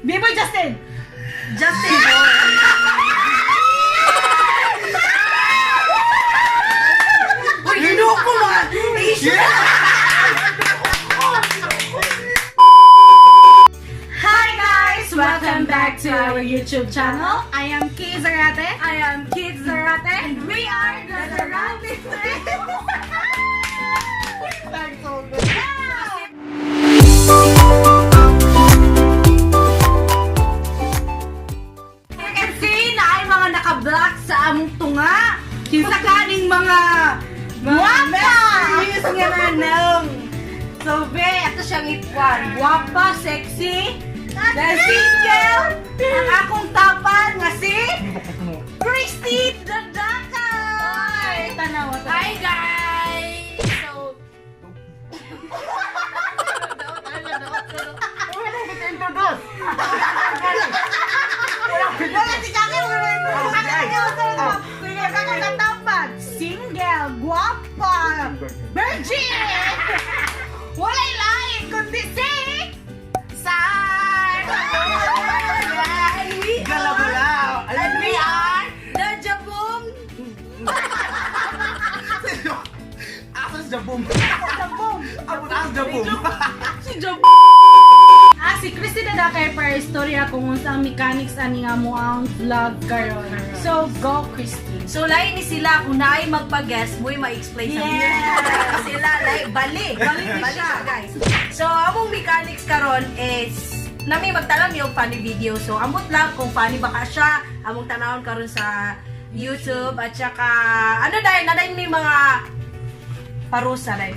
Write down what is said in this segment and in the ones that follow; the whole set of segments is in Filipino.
B-Boy Justin! Justin Uy, ginuko mga! Hi guys! Welcome back to our YouTube channel. I am Kay Zarate. I am Kid Zarate. And we are the Zarate You can see na ay mga naka-block sa among tunga. Sa kaning mga guwapa! Yes nga na nang. So, be, ito siyang itwan. Guwapa, sexy, na single, ang akong tapan nga si Christy Dadaka! Ay, tanawa. Hi, guys! So, Wala si Jackie, wala single, guwapa, virgin! Wala'y lain, kundi si Sai! Galabulaw! And we are the Jabong! Asas jabong. Jabong! Asas jabong. Si Jabong! Si Christy Dadaka para istorya kung unsang mechanics ani nga mo ang vlog karon. So, go Christy! So, lain ni sila, kung naay magpa-guess, mo'y ma-explain sa inyo. Yeah. Sila, lain, bali siya, guys. So, among mechanics karon is, nami magtalam yung funny video. So, amot lang kung funny baka siya, among tanawon karon sa YouTube, at saka, ano dahil, nadayin may mga parusa dahil.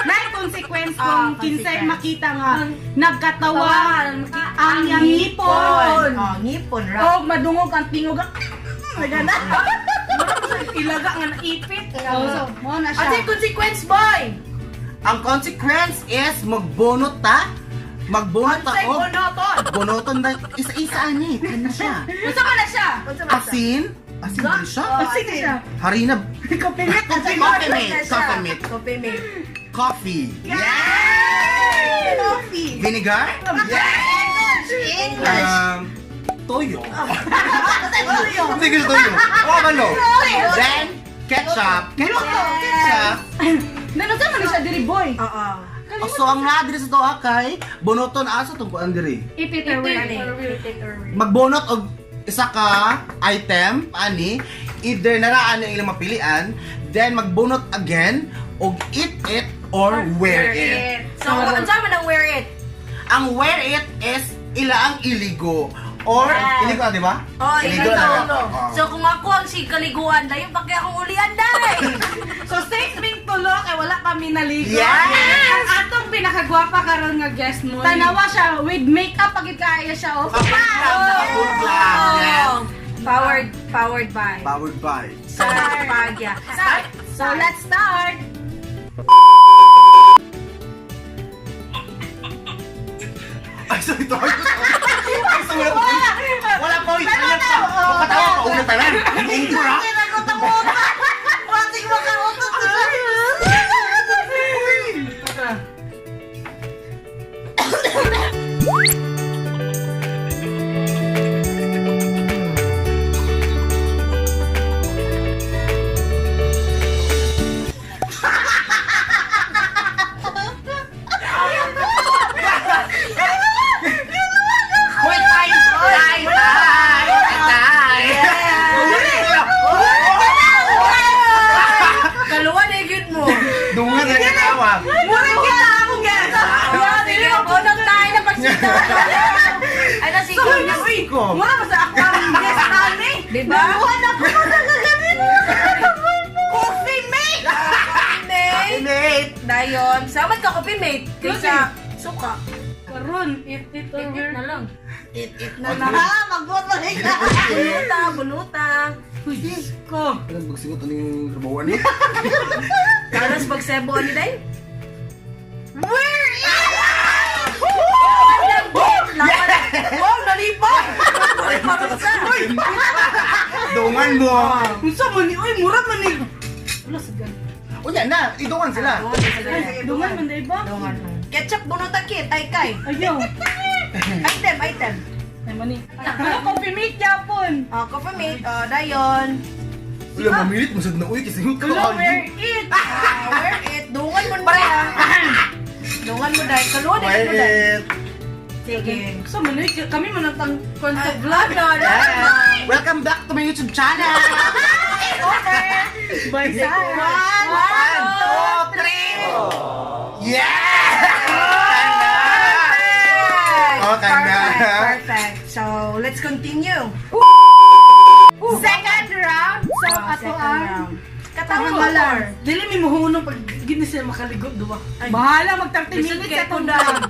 May consequence Ah, kung kinsay consequence. makita nga nagkatawan ang iyang ngipon. Oh, ngipon, O right? madungog ang tingog. Nagana. Ilaga nga naipit. So, mo na At siya. yung consequence, boy! Ang consequence is magbunot ta. Magbunot ta Ansay og bonoton! bunoton na isa-isa ani. Ano siya? Unsa man na siya? Unsa man siya? Asin? Asin din siya? Kasi siya. Harina. Kapilit. Coffee mate. Coffee mate. Coffee mate. Coffee. Coffee. Vinegar? English! Toyo. Sige, toyo. O, ano? Then, ketchup. Ketchup. Nanosa man siya diri boy. Oo. So, ang nadiri sa to kay bunoton aso tong kuan diri. Ipit or Magbunot og isa ka item ani either naraan ang ilang mapilian, then magbunot again og eat it or wear it. So, unsa man ang wear it? Ang wear it is ila ang iligo or iligo di ba? Oh, iligo. na. So, kung ako ang si kaliguan, dayon pa kaya akong ulian dahil. So safe ring tulo kay wala kami naligo. Yes! Ang atong pinakagwapa karon nga guest mo. Tanawa siya with makeup pagit kaya siya oh. Full black. Yes. Powered by. Powered by. Pagya. So let's start. Ay, sorry to. Ay, sorry. Wala point. Ayan pa. Makatawa pa. Una tanan. Hindi ko ra. Wait, tay. Kaluwa na yun mo. Dungan na katawa. Mura kita ako, guys. Sige, mabunod tayo na pagsita. Ay, nasigaw niya. Ko. Mura ba sa ako ang guest namin? Diba? Nabuhan ako Coffee mate. Mate. Mate. Dayon. Samad ka coffee mate. Kaysa suka. Karon, it Titit na lang. It Na na. lang. Magbuot ka. Bunuta. ko. Alam magsigot ano yung trabawan niya? Karas magsebo ni day. Where is Wow, nalipat! Parusa! Dungan mo. Unsa man ni oy mura man ni. Wala sa gan. Unya na, idungan sila. Dungan man day ba? Ketchup bunutan kit, ay kay. Ayaw. Item. Ay, mani. Ano, coffee mate yapon. Coffee mate. Dayon. Wala, mamilit mo na uy, kasi yung Hello, wear it. Wear it. Dungan mo na. Dungan mo dahil. Kaluan na Wear mo dahil. it. Sige. So, manoy, kami manatang content vlog. Yes. Welcome back to my YouTube channel. Bye, One, One, two, three. Yeah! Perfect. So, let's continue. Second round. So, ato ang Katawang color. color. Dili mi muhunong pag gini sila makaligo, duwa. Bahala, mag 30 Lisod minutes kay atong Kundang. vlog.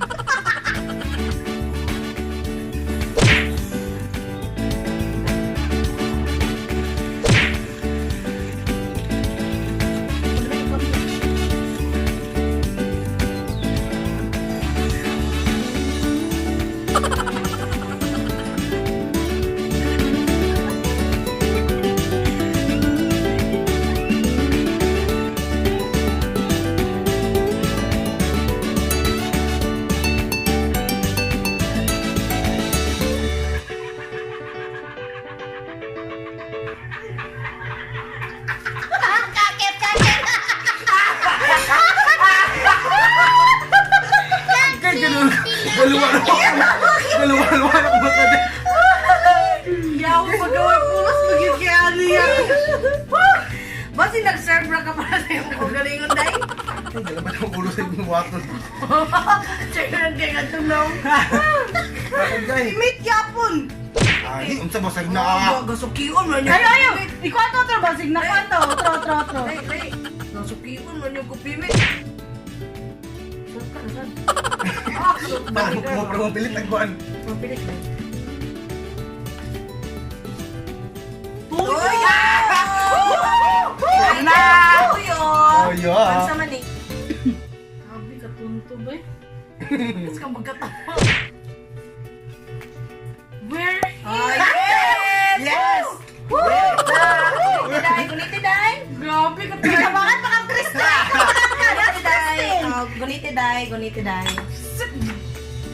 Kaya ganun. Galuwan ako ba ka din? Yaw, pag-away pulas, maging kaya niya. Basi nag-serve na ka para sa iyong galingon, day? Ay, galaban ang ulo sa ibang water. Check na lang kayo nga tulong. Ay, Mate yapon. ay, unsa ba sa na? Gasukion man Ay, ayaw! Ikaw ato, otro, basig na kanto. Otro. Day. Gasukion man yung kupimit. Saan ka na saan? Parang kumupra mong pilit ang kuhan. Mapilit ba? Tuyo! Na! Tuyo! Tuyo! Pansa man eh. Sabi ka, tunto ba eh? Tapos kang magkatawa. Where Oh, yes! Yes! Guniti, day. Grabe ka, Kabangan pa kang Krista! Guniti, day.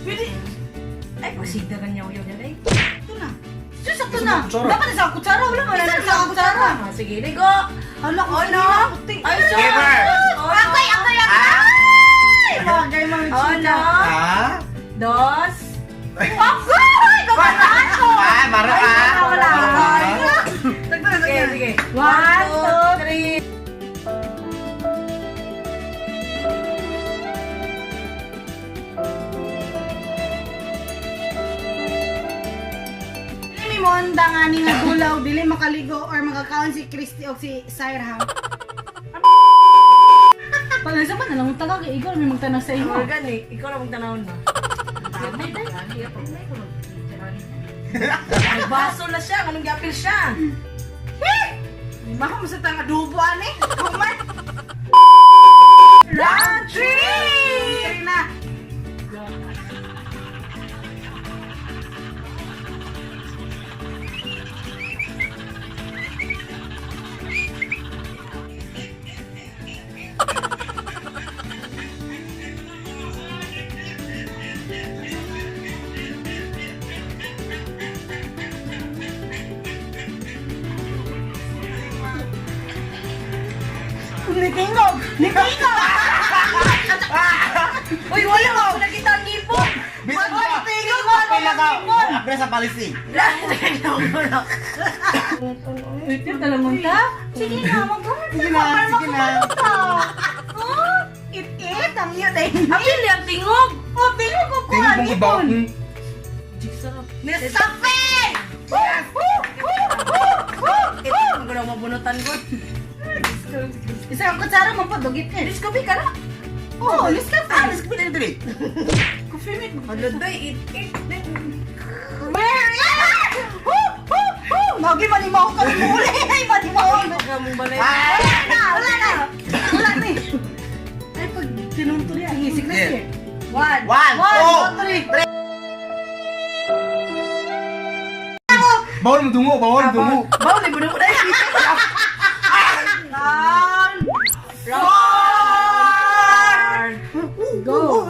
Pwede. Ay, pasida ka niya uyo day. Ito na. Sus, ito na. Kutsara. Dapat isang kutsara. Wala ba? Isa Isang kutsara. Sige, ligo. Hala ko. Oh, no. Ay, so. Giver. Ako'y. Bagay mga Oh, chika. no. Ah? Dos. Akoy! Gabanahan ko! Ah, maro ah. Wala. Sige, sige. 1, 2, 3. Dili mo ang dangani nga gulaw, dili makaligo or makakaon si Christy o si Syra. Pag nasa ba na lang taga kay Igor may magtanong sa imo. Morgan eh. Ikaw na magtanawon ba? Ay, baso na siya. Anong gapil siya? Baka mo sa tanga adobo ani. Kuman. Round 3! Three na. Nitingog! Nitingog! Uy, wala mo ako nakita ang ngipon! Bisan Uy, ka. tingog mo! Pila ka. Apre sa palisi. Ito talagang ta? Sige na, mag-comment Sige na, sige na. Oh, it-it, ang yun eh. Apil yung tingog! Oh, tingog ko Tingin mong ibaw. Nesafe! Ito, magulong mabunutan ko. Isa ang kutsara mo pa, dugit eh. Discovery ka na? Oh, Nescafe. Ah, let's go dito dito. Coffee mate. Ano day, it. Where is? Magi manimaw ka mo uli. Ay, manimaw. Huwag ka mong balay. Wala na. Wala na eh. Ay, pag tinuntuli, ang isik na Yeah. siya. 1. 1, 2, 3. Bawal mo dungo, bawal mo dungo. Bawal, libo na mo na yun. Go.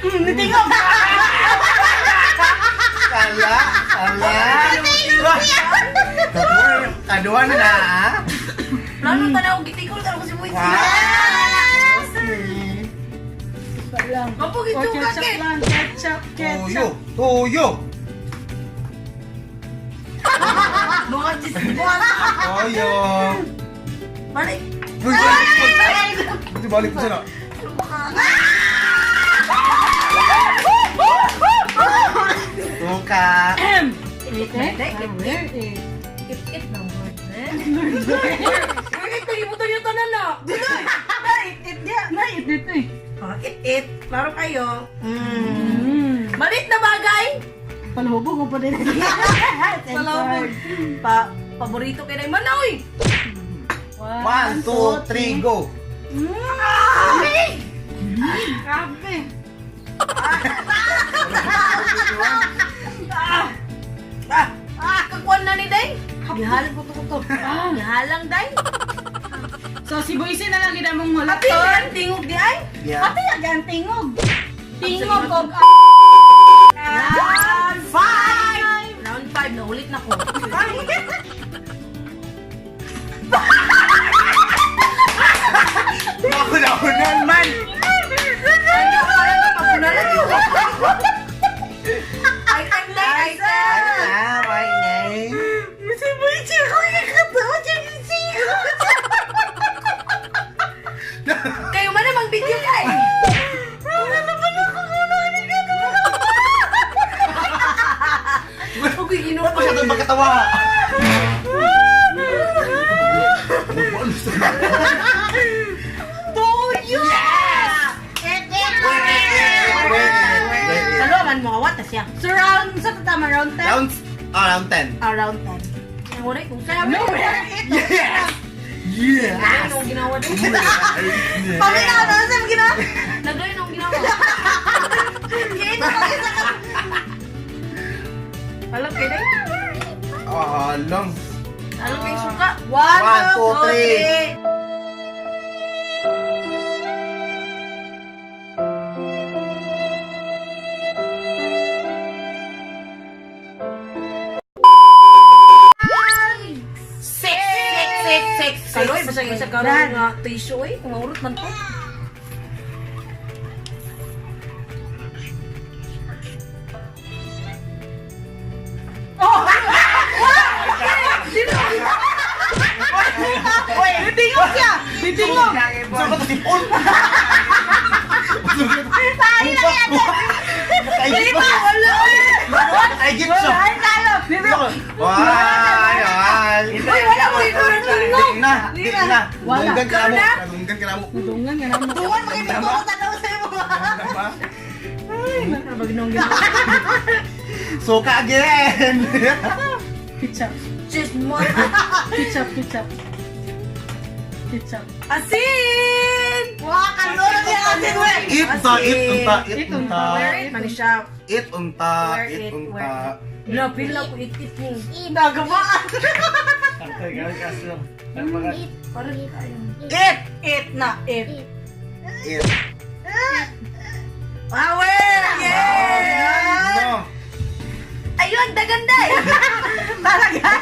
Nitingog! Kala. Kadua na na, ah. Plano tanaw gitikol tanaw si Boy. Mapugit yung kakit. Ketchup. Tuyo. Mga disbuan. Toyo. Balik. Uy, balik po siya na. Tuka. It ng word. It kalimutan yung tanan na. It. Klaro kayo. Malit na bagay. Palubog ko pa din. Salabog. Paborito kay Nay Manoy. 1, 2, 3, go. Grabe. Kakuan na ni Day. Gihalang ko to. Gihalang Day. So si Boyse na lang gina mong Pati hulaton. yan, tingog di ay. Yeah. Pati yan tingog. Tingog og Round 5! Round 5, naulit na ko. Makunahunan man. Papunalan yun. Item Day, item! Why name? Si Boyce, ako yung katawa dyan kayo man namang video kay. Huwag yung Ba't pa siya ito magkatawa? Tuyo! Saluman mo, awat na siya. So round sa tatama round 10. Round 10. Around 10. Ang ulit kung kaya mo. Yes! Yeah! Naglayo nung ginawa din. Pamina na sa gina. Naglayo nung ginawa. Alam kayo day? Alam. Alam kayo suka? 1, 2, 3. Six. Kaloy, basta yung isa karoon nga tissue eh. Kung maurot man to. Bitingog siya. Bitingog. Saan ba ito si Paul? Tayo na yan. Nakaigit ba? Nakaigit siya. Ay. Uy, wala mo yung kurang tingog. Di na. Wala. Dunggan ka mo. Dunggan ka mo. Dungan nga naman. Tungan makita ko ko tanaw sa'yo mo. Sabag nung ginawa. Suka again. Ketchup. Just mo. Ketchup. Asin! Wah, kanulog yung asin, we! It unta. Where it? Mani siya. It unta. Where it? unta. Lapil lang ko it mo. Nagamaan. Parang kayo. It na. It. It. Power! Yeah! No. Ayun, daganday! Talaga.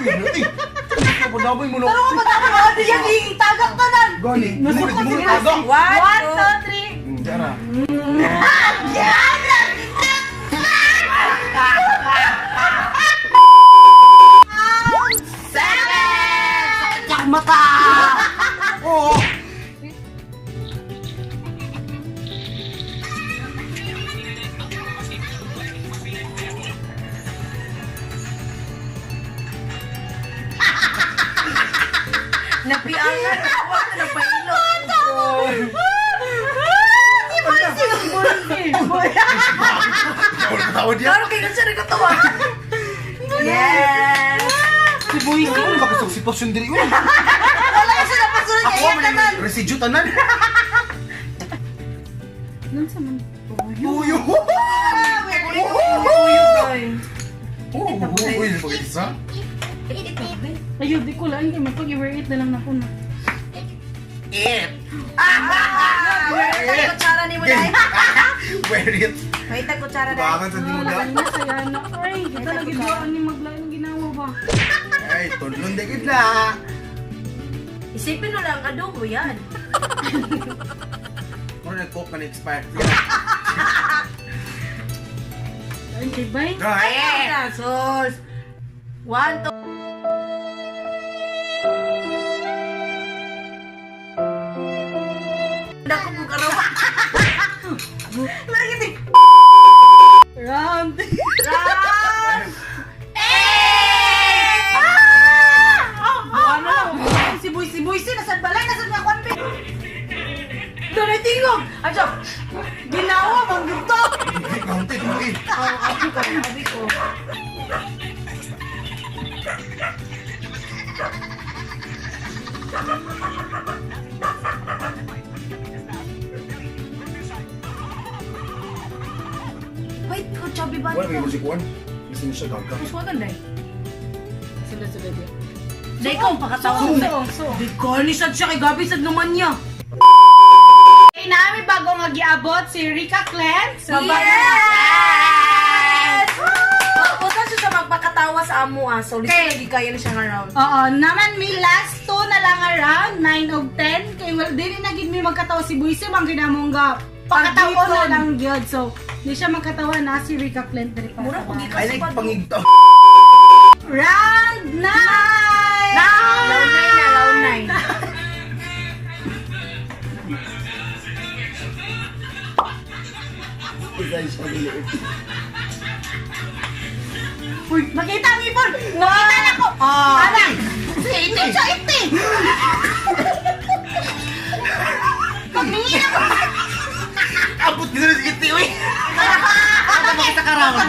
Padaboy mo Pero kung magkakaroon din yung itagak ka nan. Goni. Nasukot Mo si tago. 1, 2, 3. Dara. Yak mata. Oo. Napiangan ako na pailo. Tawad yan. Claro kayo siya nagkatawa. Yes! Si Boyse. Ano ba gusto sitwasyon diri? Wala ka siya napasunod Ako niya. man yung residue tanan. Nang sa man. Tuyo. Tuyo tayo. Uy, pag-isa. Ayun, di ko lang. Hindi, magpag-i-wear it na lang na ko na. it. Wear it ang kutsara ni mo, Day. Wear it. May tag kutsara, Day. Bangan sa di mo Laban da. na sa yana. Ay, kita lagi doon ni maglayo ng ginawa ba? Ay, tunlong dikit na. Isipin mo lang, adobo yan. Kung nag-cook ka na-expire. Ay, tibay. Ayan na, sus. 1, 2. Dako mo karawa. Lagi di. Round. Round. Ano lang? Si Boy, nasaan balay? Nasaan nga kwan, babe? Doon ay tingog. Adyo. Ginawa, manggito! Kaunti, kaunti. Abi ko. Wait, oh, chubby ba? Wala, may musikuan. Gusto niya siya gagawin. Mas maganda eh. Sunod yun. Dahil ko, pakatawa mo. So. Di ko, nisad siya kay Gabi, sad naman niya. Okay, namin bago nga giabot si Rika Clan. So, Yes! Punta siya sa magpakatawa sa amo so Okay. lagi kaya na siya nga round. Oo, naman may last 2 na lang around, 9 of 10. Kaya well, dili na gid mi magkatawa si Buisim, ang ginamong ga. Pagkatawa na lang gyud. So, di siya magkatawa na si Rika Clan diri pa. Mura pag I like pangigto. Round 9! Round 9 na, round 9. Isa siya biliit. Uy, makita ang ipon! Nakita na ko! Anak! Si Iti! Siya Iti! Pagmingin ako! Abot dito sa kiti, uy! Taka mo kita ka-round.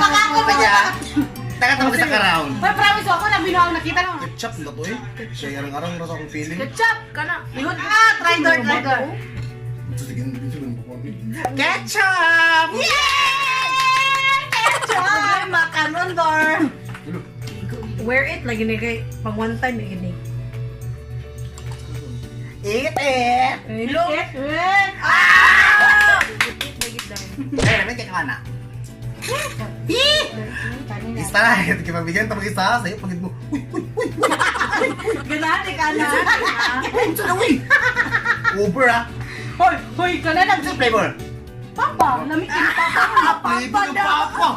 Taka mo kita ka-round. Uy, promise ako na binuang nakita na. Ketchup na to eh. Siya arang-arang rasa akong feeling. Ketchup ka na. Ingot ka! Try door. Sige, Ketchup! Ketchup! Makanon door! Wear it lagi ni kay pang one time ini. Eat it! Hello. Ah! Lagi daw. Eh, namin kaya ka na. Isa na, ito kipabigyan tapos isa sa'yo pagid mo. Uy, uy, uy, uy! Ganati ka na. Ito na, uy! Uber ah! Hoy, hoy, ka na Sa flavor! Papa, namitin papa. Flavor ng papa!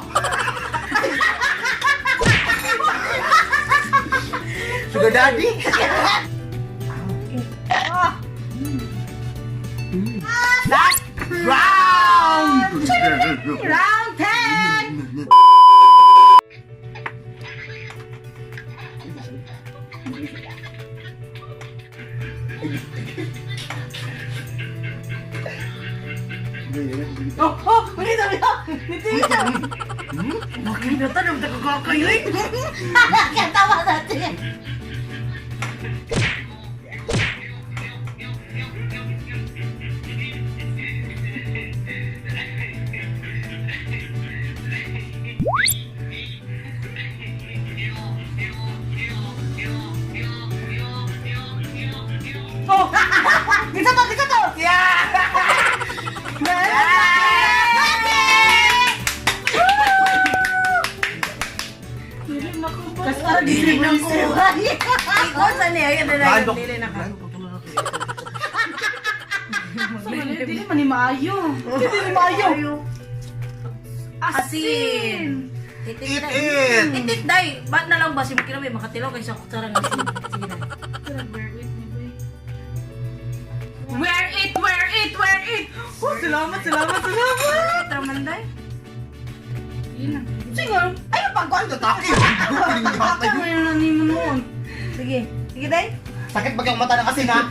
Sugar daddy! Last round! Round 10! Oh, wait a minute. Makita ta nang takakayo eh. Katawa natin. Oh! Bisa to! Kasar Dili na ko. Ay! Ikaw sa niya yan na Random. dili na ka. Dili man ni maayo. Dili ni maayo. Asin. Eat Titik it! Titik day. Ba't na lang ba si Mukina may makatilaw kaysa kutsara ng asin? Sige na. Wear it! Oh, salamat! Tramanday. Sige, ayun pa ko. Ito taki! Baka mo yung nanimo noon. Sige. Sige day. Sakit ba yung mata ng asin ha?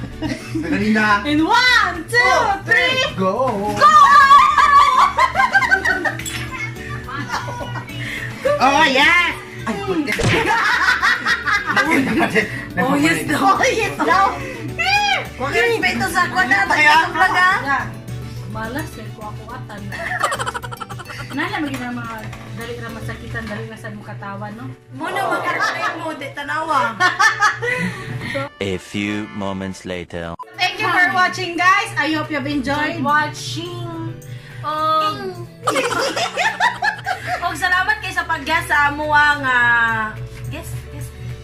Kanina. And 1, 2, 3! Go! Oh, yes! Ay, puti. Oh, yes daw. Huwag yung respeto sa ako na. Tayo sa vlog ha. Malas, kaya ko ako atan. Nala, magiging mga dali ra masakitan, dali ra sad mo katawan, no? Muna magkakaroon mo, di tanawa. A few moments later. Thank you for watching, guys. I hope you've enjoyed Watching. Og salamat kay sa pag-guest sa amuang guest.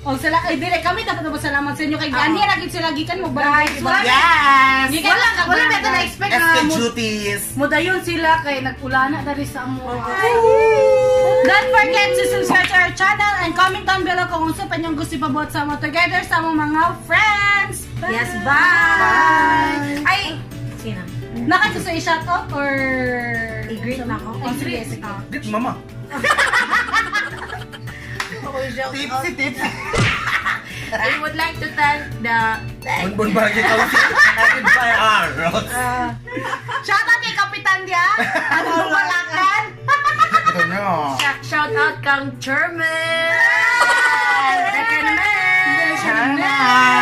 O sila, ay dire kami dapat mo salamat sa inyo kay Gani ra gid sila gikan mo barangay. Yes! Gikan lang wala ba ito na-expect SK na duties. mudayon sila kay nagulana dari sa amo. Don't forget to subscribe to our channel and comment down below kung unsa pa niyong gusto ipabuhat sa mo together sa among mga friends. Yes, bye! Ay, sino? Naka gusto i-shout out or I-greet na ako. Oh, sige, sige. Dit mama. Tipsy. I would like to thank the Bonbon bagi kau si Naked by Arrows. Shout out kay Kapitan dia. Ano balakan? Ito na. shout out kang German. Second man. Sana.